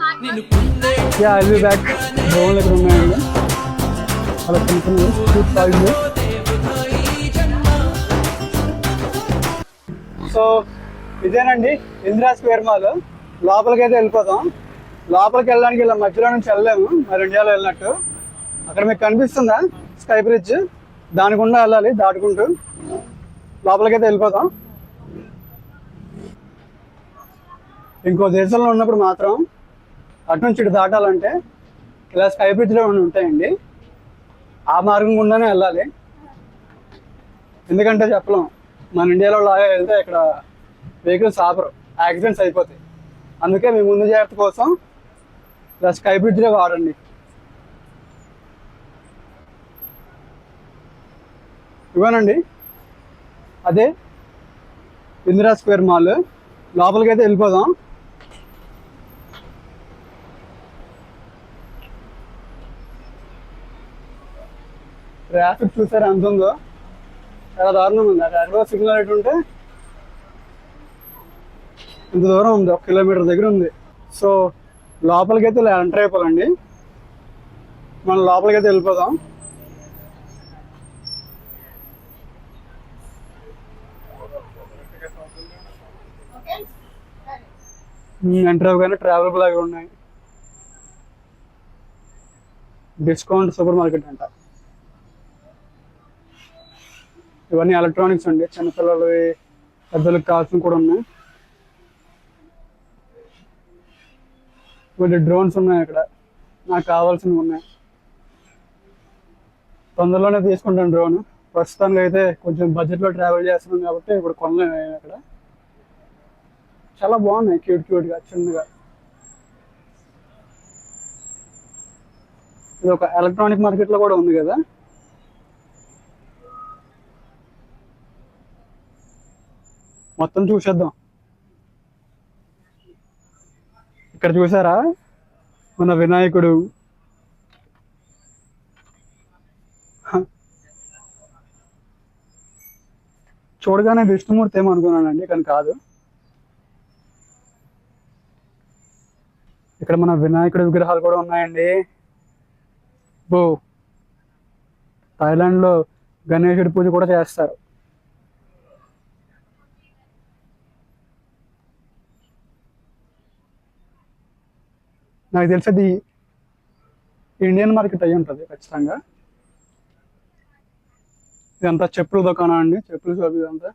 Yeah, I'll be back. డ్రోన్లు ఇక్కడ ఉన్నాయండి, అలా చిన్న సో ఇదేనండి ఇందిరా స్క్వేర్ మాల్. లోపలికి అయితే వెళ్ళిపోతాం. లోపలికి వెళ్ళడానికి ఇలా మధ్యలో నుంచి వెళ్ళలేము, మరి ఇండియాలో వెళ్ళినట్టు. అక్కడ మీకు కనిపిస్తుందా స్కై బ్రిడ్జ్, దాని గుండా వెళ్ళాలి దాటుకుంటూ. లోపలికి అయితే వెళ్ళిపోతాం. ఇంకో దేశంలో ఉన్నప్పుడు మాత్రం అటు నుంచి ఇటు దాటాలంటే ఇలా స్కై బ్రిడ్జ్లో ఉంటాయండి, ఆ మార్గం గుండానే వెళ్ళాలి. ఎందుకంటే చెప్పలేం, మన ఇండియాలో లాగా వెళ్తే ఇక్కడ వెహికల్స్ ఆపరు, యాక్సిడెంట్స్ అయిపోతాయి. అందుకే మీ ముందు జాగ్రత్త కోసం ఇలా స్కై బ్రిడ్జ్లో వాడండి. ఇవ్వనండి, అదే ఇందిరా స్క్వేర్ మాల్. లోపలికి అయితే వెళ్ళిపోదాం. ట్రాఫిక్ చూసారా ఎంత ఉందో, చాలా దారుణంగా ఉంది. అక్కడ సిగ్నల్ లైట్ ఉంటే ఇంత దూరం ఉంది, 1 కిలోమీటర్ దగ్గర ఉంది. సో లోపలికి అయితే ఇలా ఎంటర్ అయిపోవాలండి. మనం లోపలికి అయితే వెళ్ళిపోదాం. ఎంటర్ అవ్వగానే ట్రావెల్ బ్లాగ్ ఉన్నాయి. డిస్కౌంట్ సూపర్ మార్కెట్ అంట. ఇవన్నీ ఎలక్ట్రానిక్స్ అండి, చిన్నపిల్లలు పెద్దలకు కావాల్సిన కూడా ఉన్నాయి. కొన్ని డ్రోన్స్ ఉన్నాయి అక్కడ, నాకు కావాల్సినవి ఉన్నాయి. తొందరలోనే తీసుకుంటాను డ్రోన్. ప్రస్తుతానికి అయితే కొంచెం బడ్జెట్లో ట్రావెల్ చేస్తున్నాం కాబట్టి ఇప్పుడు కొనలేము అక్కడ. చాలా బాగున్నాయి, క్యూట్గా చిన్నగా. ఇది ఒక ఎలక్ట్రానిక్ మార్కెట్లో కూడా ఉంది కదా. మొత్తం చూసేద్దాం. ఇక్కడ చూసారా మన వినాయకుడు, చూడగానే విష్ణుమూర్తి ఏమో అనుకున్నానండి, కానీ కాదు. ఇక్కడ మన వినాయకుడి విగ్రహాలు కూడా ఉన్నాయండి. థాయిలాండ్లో గణేశుడి పూజ కూడా చేస్తారు. నాకు తెలిసేది ఇండియన్ మార్కెట్ అయ్యి ఉంటుంది ఖచ్చితంగా. ఇదంతా చెప్పుల దుకాణం అండి, చెప్పుల షాప్ ఇదంతా.